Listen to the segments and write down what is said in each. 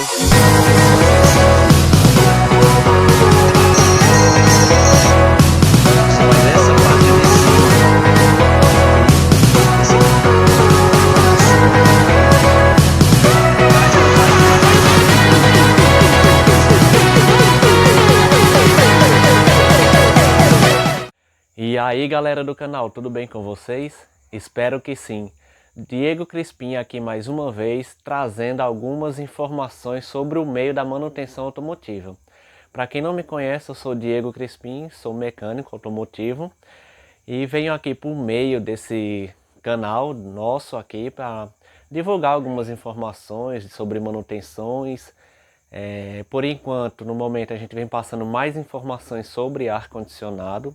Mas essa parte de E aí galera do canal, tudo bem com vocês? Espero que sim. Diego Crispim aqui mais uma vez, trazendo algumas informações sobre o meio da manutenção automotiva. Para quem não me conhece, eu sou Diego Crispim, sou mecânico automotivo e venho aqui por meio desse canal nosso aqui para divulgar algumas informações sobre manutenções. Por enquanto, no momento a gente vem passando mais informações sobre ar-condicionado,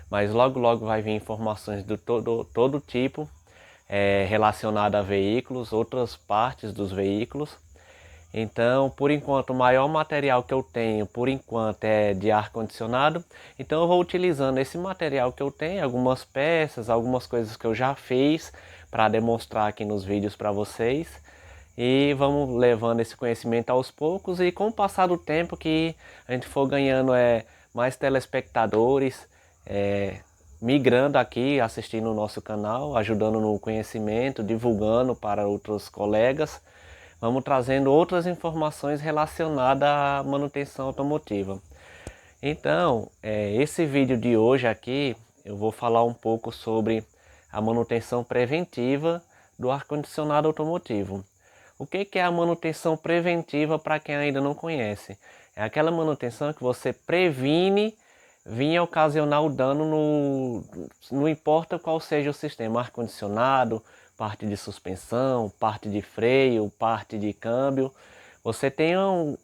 mas logo vai vir informações de todo tipo relacionado a veículos, outras partes dos veículos. Então, por enquanto, o maior material que eu tenho, por enquanto, é de ar-condicionado. Então eu vou utilizando esse material que eu tenho, algumas peças, algumas coisas que eu já fiz para demonstrar aqui nos vídeos para vocês. E vamos levando esse conhecimento aos poucos e com o passar do tempo que a gente for ganhando mais telespectadores, migrando aqui, assistindo o nosso canal, ajudando no conhecimento, divulgando para outros colegas. Vamos trazendo outras informações relacionadas à manutenção automotiva. Então, esse vídeo de hoje aqui, eu vou falar um pouco sobre a manutenção preventiva do ar-condicionado automotivo. O que é a manutenção preventiva para quem ainda não conhece? É aquela manutenção que você previne vir ocasionar o dano não importa qual seja o sistema, ar-condicionado, parte de suspensão, parte de freio, parte de câmbio. Você tem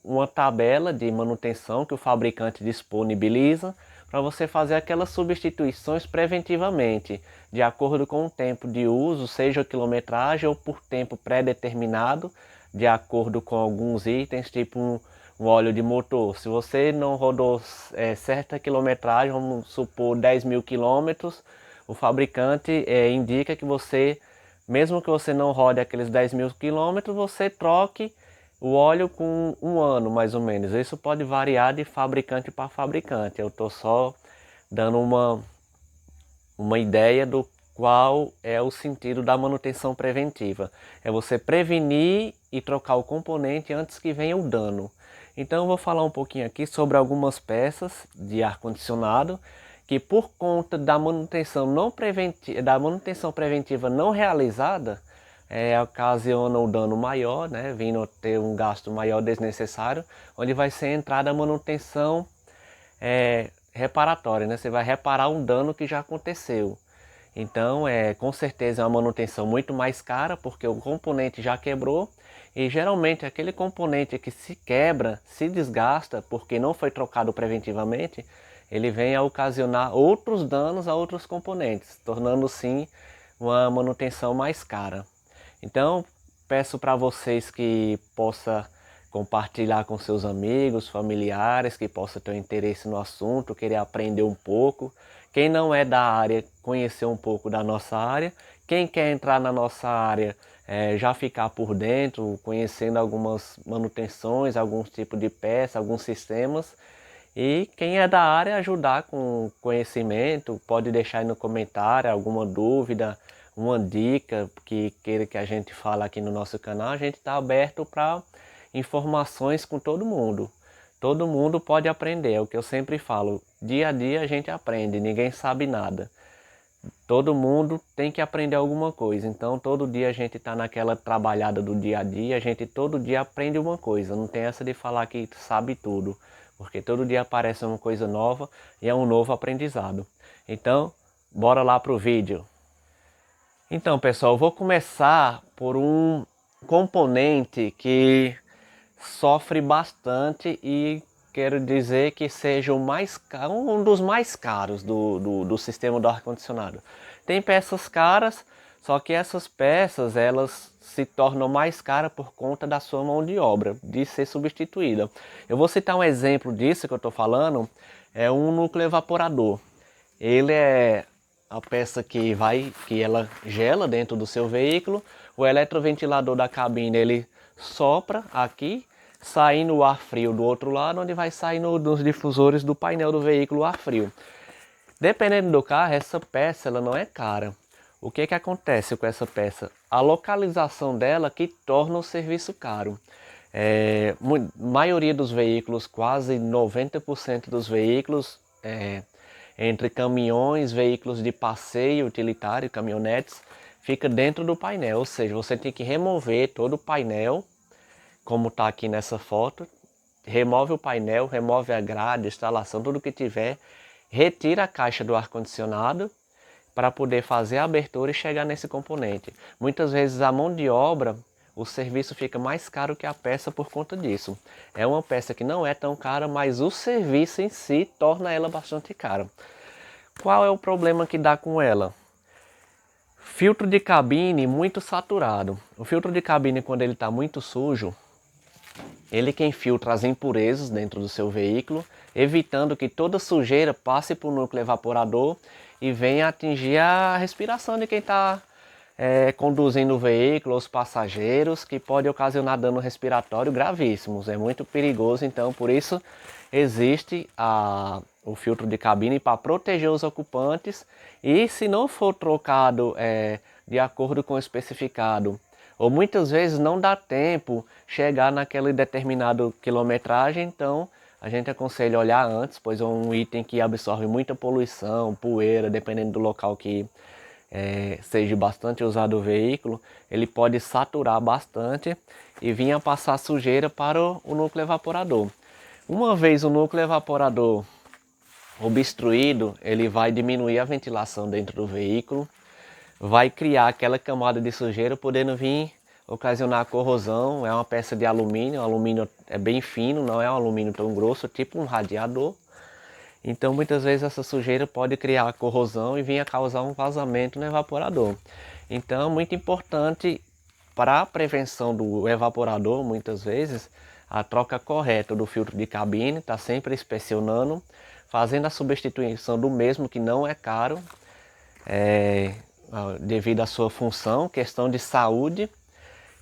uma tabela de manutenção que o fabricante disponibiliza para você fazer aquelas substituições preventivamente, de acordo com o tempo de uso, seja quilometragem ou por tempo pré-determinado, de acordo com alguns itens, tipo um óleo de motor. Se você não rodou certa quilometragem, vamos supor 10.000 quilômetros, o fabricante indica que você, mesmo que você não rode aqueles 10.000 quilômetros, você troque o óleo com um ano mais ou menos. Isso pode variar de fabricante para fabricante. Eu estou só dando uma ideia do qual é o sentido da manutenção preventiva. É você prevenir e trocar o componente antes que venha o dano. Então eu vou falar um pouquinho aqui sobre algumas peças de ar-condicionado que por conta da manutenção preventiva não realizada, ocasiona o dano maior, né, vindo ter um gasto maior desnecessário, onde vai ser entrada a manutenção reparatória, né? Você vai reparar um dano que já aconteceu. Então, com certeza é uma manutenção muito mais cara, porque o componente já quebrou. E geralmente aquele componente que se quebra, se desgasta, porque não foi trocado preventivamente, ele vem a ocasionar outros danos a outros componentes, tornando sim uma manutenção mais cara. Então, peço para vocês que possa compartilhar com seus amigos, familiares, que possa ter um interesse no assunto, querer aprender um pouco. Quem não é da área, conhecer um pouco da nossa área. Quem quer entrar na nossa área, já ficar por dentro, conhecendo algumas manutenções, alguns tipos de peça, alguns sistemas. E quem é da área, ajudar com conhecimento, pode deixar aí no comentário alguma dúvida, uma dica que queira que a gente fale aqui no nosso canal. A gente está aberto para informações com todo mundo. Todo mundo pode aprender, é o que eu sempre falo. Dia a dia a gente aprende, ninguém sabe nada. Todo mundo tem que aprender alguma coisa, então todo dia a gente está naquela trabalhada do dia a dia, a gente todo dia aprende uma coisa, não tem essa de falar que sabe tudo, porque todo dia aparece uma coisa nova e é um novo aprendizado. Então, bora lá pro vídeo. Então pessoal, eu vou começar por um componente que sofre bastante e quero dizer que seja um dos mais caros do sistema do ar-condicionado. Tem peças caras, só que essas peças elas se tornam mais caras por conta da sua mão de obra, de ser substituída. Eu vou citar um exemplo disso que eu estou falando, é um núcleo evaporador. Ele é a peça que ela gela dentro do seu veículo. O eletroventilador da cabine ele sopra aqui saindo o ar frio do outro lado, onde vai sair nos difusores do painel do veículo o ar frio. Dependendo do carro, essa peça ela não é cara. O que que acontece com essa peça? A localização dela que torna o serviço caro. Maioria dos veículos, quase 90% dos veículos, entre caminhões, veículos de passeio utilitário, caminhonetes, fica dentro do painel, ou seja, você tem que remover todo o painel, como está aqui nessa foto, remove o painel, remove a grade, a instalação, tudo que tiver, retira a caixa do ar-condicionado para poder fazer a abertura e chegar nesse componente. Muitas vezes a mão de obra, o serviço fica mais caro que a peça por conta disso. É uma peça que não é tão cara, mas o serviço em si torna ela bastante cara. Qual é o problema que dá com ela? Filtro de cabine muito saturado. O filtro de cabine, quando ele está muito sujo, ele que infiltra as impurezas dentro do seu veículo, evitando que toda sujeira passe para o núcleo evaporador e venha atingir a respiração de quem está conduzindo o veículo, os passageiros, que pode ocasionar dano respiratório gravíssimos. É muito perigoso, então por isso existe o filtro de cabine para proteger os ocupantes, e se não for trocado de acordo com o especificado, ou muitas vezes não dá tempo chegar naquela determinada quilometragem, então a gente aconselha olhar antes, pois é um item que absorve muita poluição, poeira, dependendo do local que seja bastante usado o veículo, ele pode saturar bastante e vir a passar sujeira para o núcleo evaporador. Uma vez o núcleo evaporador obstruído, ele vai diminuir a ventilação dentro do veículo, vai criar aquela camada de sujeira, podendo vir ocasionar corrosão. É uma peça de alumínio, o alumínio é bem fino, não é um alumínio tão grosso, tipo um radiador. Então muitas vezes essa sujeira pode criar corrosão e vir a causar um vazamento no evaporador. Então muito importante para a prevenção do evaporador, muitas vezes, a troca correta do filtro de cabine, está sempre inspecionando, fazendo a substituição do mesmo, que não é caro, devido à sua função, questão de saúde,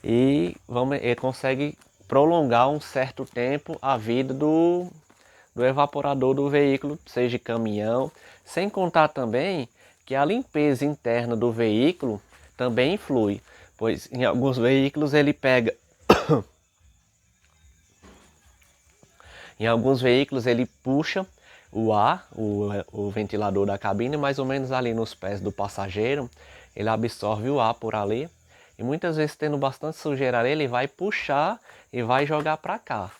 e ele consegue prolongar um certo tempo a vida do evaporador do veículo, seja caminhão, sem contar também que a limpeza interna do veículo também influi, pois em alguns veículos ele pega em alguns veículos ele puxa o ar, o ventilador da cabine, mais ou menos ali nos pés do passageiro, ele absorve o ar por ali, e muitas vezes tendo bastante sujeira ali, ele vai puxar e vai jogar para cá,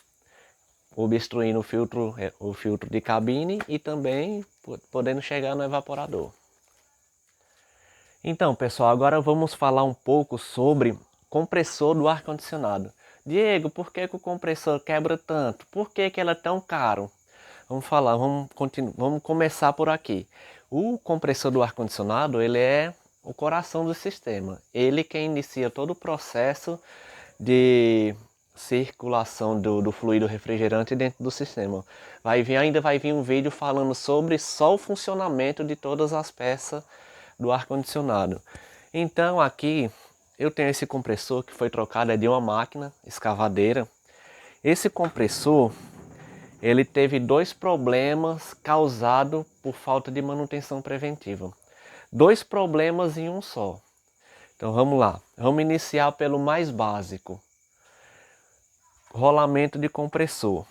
obstruindo o filtro de cabine e também podendo chegar no evaporador. Então pessoal, agora vamos falar um pouco sobre compressor do ar-condicionado. Diego, por que o compressor quebra tanto? Por que ele é tão caro? Vamos começar por aqui. O compressor do ar-condicionado, ele é o coração do sistema. Ele que inicia todo o processo de circulação do fluido refrigerante dentro do sistema. Ainda vai vir um vídeo falando sobre só o funcionamento de todas as peças do ar-condicionado. Então aqui eu tenho esse compressor que foi trocado de uma máquina escavadeira. Esse compressor, ele teve dois problemas causados por falta de manutenção preventiva. Dois problemas em um só. Então vamos lá, vamos iniciar pelo mais básico. Rolamento de compressor.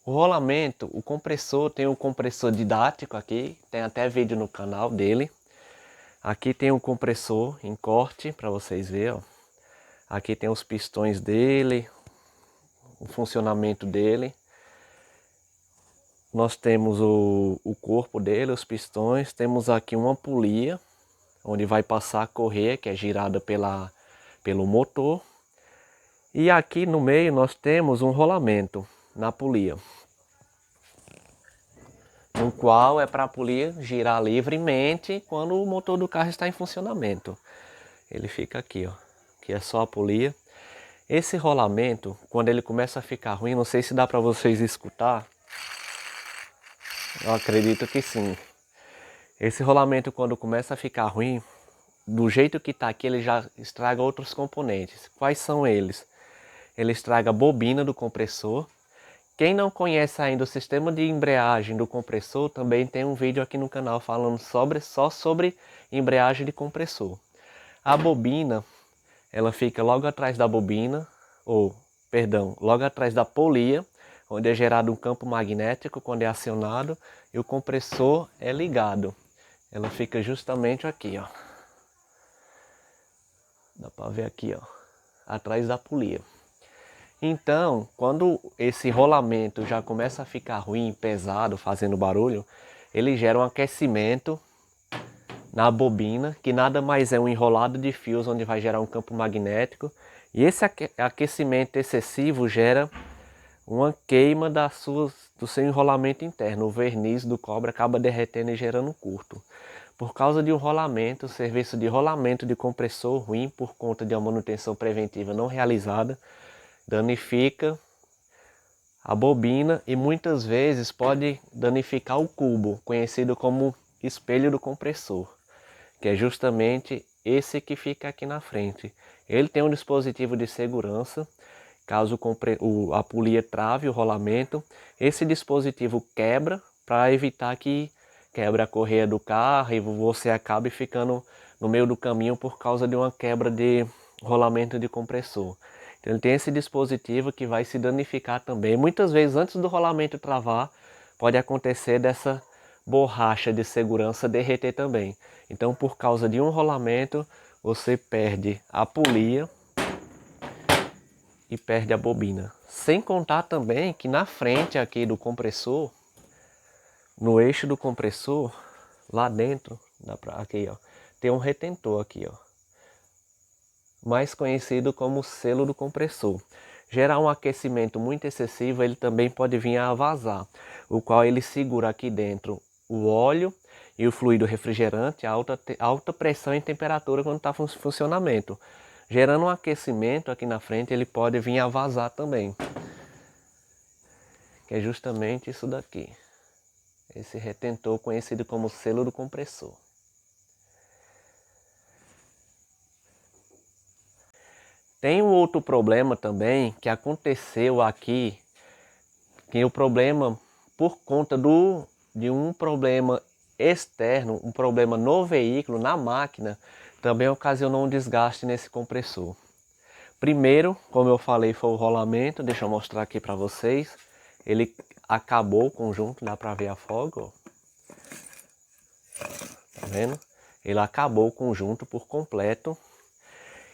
O compressor tem um compressor didático aqui, tem até vídeo no canal dele. Aqui tem um compressor em corte para vocês verem, ó. Aqui tem os pistões dele, o funcionamento dele. Nós temos o corpo dele, os pistões. Temos aqui uma polia, onde vai passar a correia, que é girada pelo motor. E aqui no meio nós temos um rolamento na polia, no qual é para a polia girar livremente quando o motor do carro está em funcionamento. Ele fica aqui, ó, que é só a polia. Esse rolamento, quando ele começa a ficar ruim, não sei se dá para vocês escutar, eu acredito que sim. Esse rolamento, quando começa a ficar ruim, do jeito que está aqui, ele já estraga outros componentes. Quais são eles? ele estraga a bobina do compressor. Quem não conhece ainda o sistema de embreagem do compressor, também tem um vídeo aqui no canal falando só sobre embreagem de compressor. A bobina, ela fica logo atrás da bobina, logo atrás da polia, onde é gerado um campo magnético quando é acionado, e o compressor é ligado. Ela fica justamente aqui, ó. Dá para ver aqui, ó, atrás da polia. Então, quando esse rolamento já começa a ficar ruim, pesado, fazendo barulho, ele gera um aquecimento na bobina, que nada mais é um enrolado de fios onde vai gerar um campo magnético. E esse aquecimento excessivo gera uma queima do seu enrolamento interno. O verniz do cobre acaba derretendo e gerando curto. Por causa de um rolamento, o serviço de rolamento de compressor ruim por conta de uma manutenção preventiva não realizada, danifica a bobina e muitas vezes pode danificar o cubo, conhecido como espelho do compressor, que é justamente esse que fica aqui na frente. Ele tem um dispositivo de segurança, caso a polia trave o rolamento, esse dispositivo quebra para evitar que quebre a correia do carro e você acabe ficando no meio do caminho por causa de uma quebra de rolamento de compressor. Então ele tem esse dispositivo que vai se danificar também. Muitas vezes antes do rolamento travar, pode acontecer dessa borracha de segurança derreter também. Então por causa de um rolamento, você perde a polia e perde a bobina. Sem contar também que na frente aqui do compressor, no eixo do compressor, lá dentro, aqui ó, tem um retentor aqui ó, mais conhecido como selo do compressor. Gerar um aquecimento muito excessivo, ele também pode vir a vazar, o qual ele segura aqui dentro o óleo e o fluido refrigerante a alta pressão e temperatura quando está em funcionamento. Gerando um aquecimento aqui na frente, ele pode vir a vazar também. Que é justamente isso daqui. Esse retentor conhecido como selo do compressor. Tem um outro problema também que aconteceu aqui, que o problema por conta de um problema externo, um problema no veículo, na máquina, também ocasionou um desgaste nesse compressor. Primeiro, como eu falei, foi o rolamento. Deixa eu mostrar aqui para vocês. Ele acabou o conjunto, dá para ver a folga, ó. Tá vendo? Ele acabou o conjunto por completo.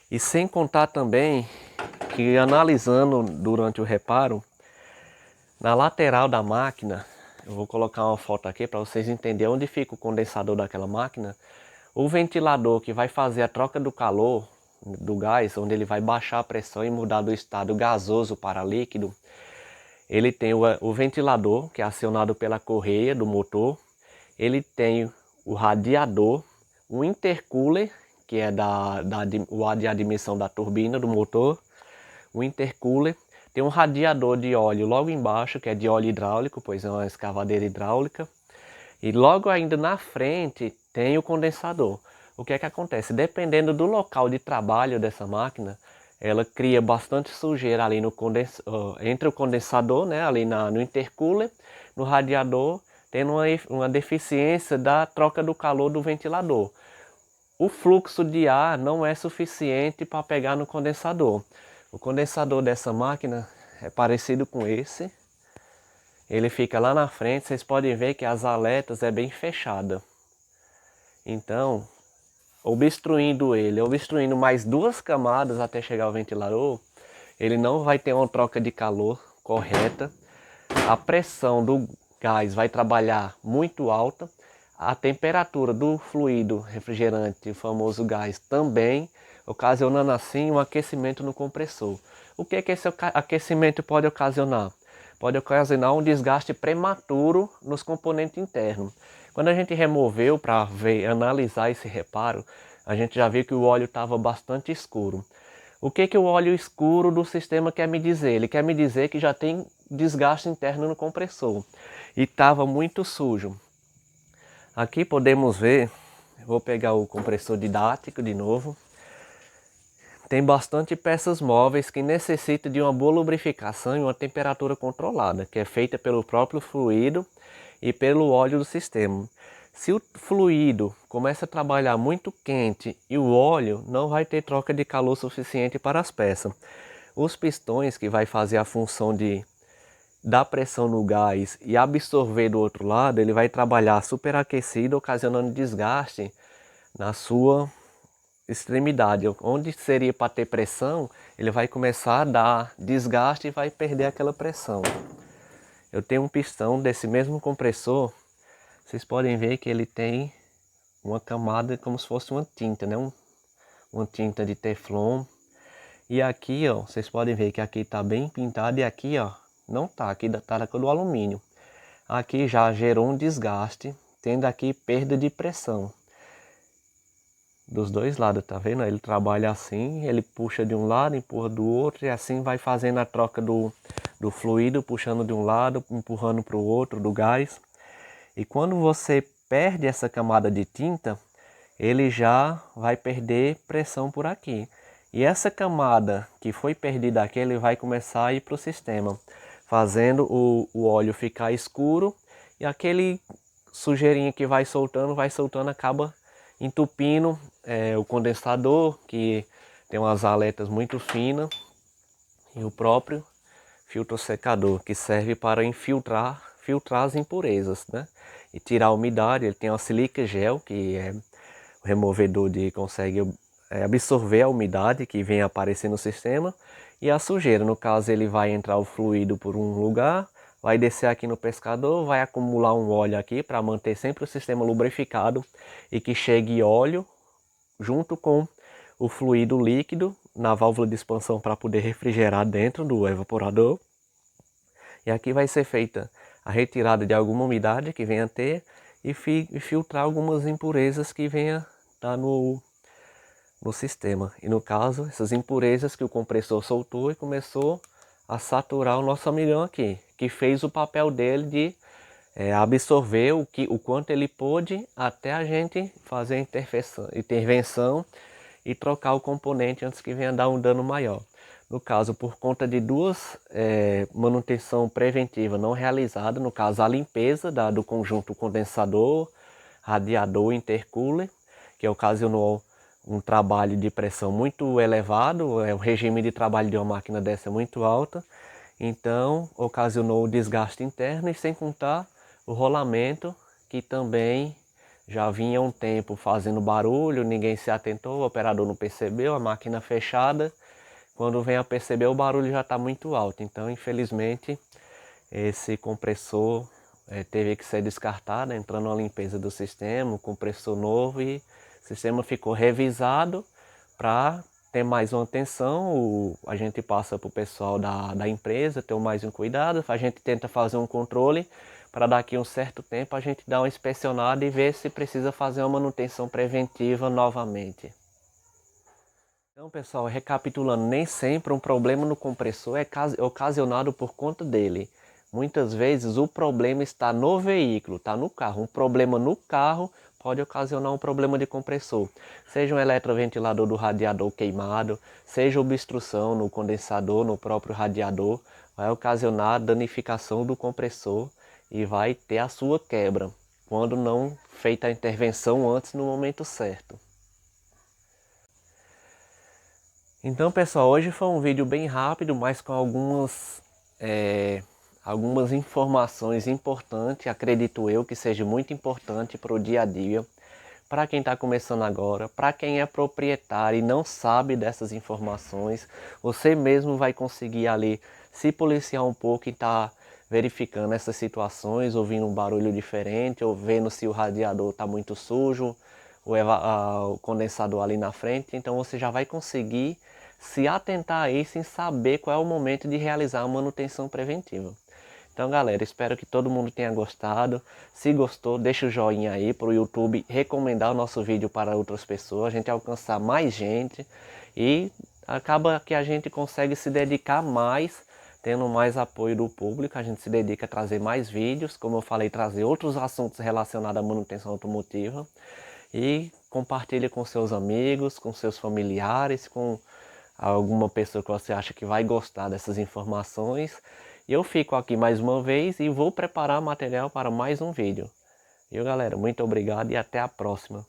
E sem contar também que, analisando durante o reparo, na lateral da máquina, eu vou colocar uma foto aqui para vocês entenderem onde fica o condensador daquela máquina. O ventilador que vai fazer a troca do calor do gás, onde ele vai baixar a pressão e mudar do estado gasoso para líquido, ele tem o ventilador, que é acionado pela correia do motor. Ele tem o radiador, o intercooler, que é o ar de admissão da turbina do motor. O intercooler tem um radiador de óleo logo embaixo, que é de óleo hidráulico, pois é uma escavadeira hidráulica. E logo ainda na frente tem o condensador. O que é que acontece? Dependendo do local de trabalho dessa máquina, ela cria bastante sujeira ali entre o condensador, né, ali no intercooler, no radiador, tendo uma deficiência da troca do calor do ventilador. O fluxo de ar não é suficiente para pegar no condensador. O condensador dessa máquina é parecido com esse. Ele fica lá na frente, vocês podem ver que as aletas é bem fechada. Então, obstruindo mais duas camadas até chegar ao ventilador, ele não vai ter uma troca de calor correta. A pressão do gás vai trabalhar muito alta. A temperatura do fluido refrigerante, o famoso gás, também, ocasionando assim um aquecimento no compressor. O que é que esse aquecimento pode ocasionar? Pode ocasionar um desgaste prematuro nos componentes internos. Quando a gente removeu para analisar esse reparo, a gente já viu que o óleo estava bastante escuro. O que o óleo escuro do sistema quer me dizer? Ele quer me dizer que já tem desgaste interno no compressor e estava muito sujo. Aqui podemos ver, vou pegar o compressor didático de novo. tem bastante peças móveis que necessitam de uma boa lubrificação e uma temperatura controlada, que é feita pelo próprio fluido e pelo óleo do sistema. Se o fluido começa a trabalhar muito quente e o óleo, não vai ter troca de calor suficiente para as peças. Os pistões, que vai fazer a função de dar pressão no gás e absorver do outro lado, ele vai trabalhar superaquecido, ocasionando desgaste na sua extremidade. Onde seria para ter pressão, ele vai começar a dar desgaste e vai perder aquela pressão. Eu tenho um pistão desse mesmo compressor, vocês podem ver que ele tem uma camada como se fosse uma tinta, né? Uma tinta de teflon. E aqui, ó, vocês podem ver que aqui tá bem pintado e aqui, ó, não tá, aqui tá da cor do alumínio. Aqui já gerou um desgaste, tendo aqui perda de pressão. Dos dois lados, tá vendo? Ele trabalha assim, ele puxa de um lado, empurra do outro e assim vai fazendo a troca do fluido, puxando de um lado, empurrando para o outro, do gás. E quando você perde essa camada de tinta, ele já vai perder pressão por aqui. E essa camada que foi perdida aqui, ele vai começar a ir para o sistema, fazendo o óleo ficar escuro e aquele sujeirinha que vai soltando, acaba entupindo o condensador, que tem umas aletas muito finas, e o próprio filtro secador, que serve para filtrar as impurezas, né? E tirar a umidade. Ele tem uma silica gel, que é o removedor que consegue absorver a umidade que vem aparecer no sistema, e a sujeira. No caso, ele vai entrar o fluido por um lugar, vai descer aqui no pescador, vai acumular um óleo aqui para manter sempre o sistema lubrificado e que chegue óleo junto com o fluido líquido na válvula de expansão para poder refrigerar dentro do evaporador. E aqui vai ser feita a retirada de alguma umidade que venha a ter e filtrar algumas impurezas que venha estar no sistema. E no caso, essas impurezas que o compressor soltou e começou a saturar o nosso amigão aqui, que fez o papel dele de absorver o quanto ele pôde até a gente fazer a intervenção e trocar o componente antes que venha dar um dano maior. No caso, por conta de duas manutenção preventiva não realizada, no caso a limpeza do conjunto condensador, radiador e intercooler, que ocasionou um trabalho de pressão muito elevado, o regime de trabalho de uma máquina dessa é muito alta, então ocasionou o desgaste interno e sem contar o rolamento, que também já vinha um tempo fazendo barulho, ninguém se atentou, o operador não percebeu, a máquina fechada, quando vem a perceber o barulho já está muito alto. Então infelizmente esse compressor teve que ser descartado, entrando na limpeza do sistema, um compressor novo, e o sistema ficou revisado para ter mais uma atenção. A gente passa para o pessoal da empresa ter mais um cuidado, a gente tenta fazer um controle para daqui a um certo tempo a gente dar uma inspecionada e ver se precisa fazer uma manutenção preventiva novamente. Então pessoal, recapitulando, nem sempre um problema no compressor é ocasionado por conta dele. Muitas vezes o problema está no veículo, está no carro. Um problema no carro pode ocasionar um problema de compressor. Seja um eletroventilador do radiador queimado, seja obstrução no condensador, no próprio radiador, vai ocasionar danificação do compressor e vai ter a sua quebra, quando não feita a intervenção antes no momento certo. Então pessoal, hoje foi um vídeo bem rápido, mas com algumas informações importantes, acredito eu que seja muito importante para o dia a dia, para quem está começando agora, para quem é proprietário e não sabe dessas informações, você mesmo vai conseguir ali se policiar um pouco e estar verificando essas situações, ouvindo um barulho diferente, ou vendo se o radiador está muito sujo, o condensador ali na frente. Então você já vai conseguir se atentar a isso e saber qual é o momento de realizar a manutenção preventiva. Então galera, espero que todo mundo tenha gostado. Se gostou, deixa o joinha aí para o YouTube recomendar o nosso vídeo para outras pessoas, a gente alcançar mais gente e acaba que a gente consegue se dedicar mais, tendo mais apoio do público. A gente se dedica a trazer mais vídeos, como eu falei, trazer outros assuntos relacionados à manutenção automotiva, e compartilhe com seus amigos, com seus familiares, com alguma pessoa que você acha que vai gostar dessas informações. Eu fico aqui mais uma vez e vou preparar material para mais um vídeo. Galera, muito obrigado e até a próxima.